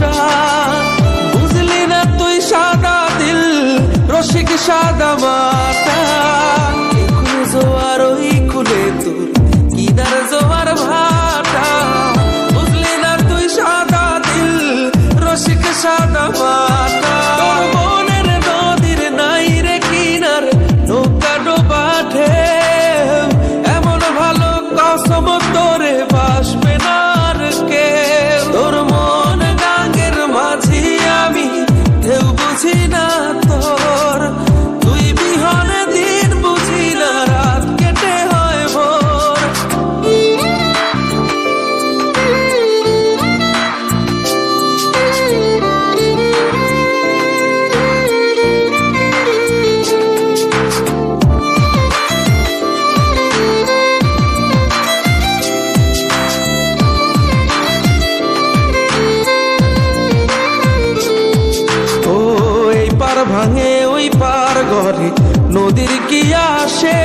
মাটা, বুঝলি না তুই সাদা দিল রসিক সাদা মাটা। এখনো জোয়ার ওই খুলে তোর কিনার জোয়ার ভাটা, বুঝলি না তুই সাদা দিল রসিক সাদা মাটা। তোর মনের নদীর নাই রে কিনার নৌকা ডোবা ঢেউ, এমন ভালো কসম তোরে বাসবে না আর কেউ। তোর মন গাঙ্গের মাঝি আমি ঢেউ বুঝি না তোর, তুই বিহনে দিন বুঝি না রাত কেটে হয় ভোর। ভাঙে ওই পার ঘরে নদীর কি আসে,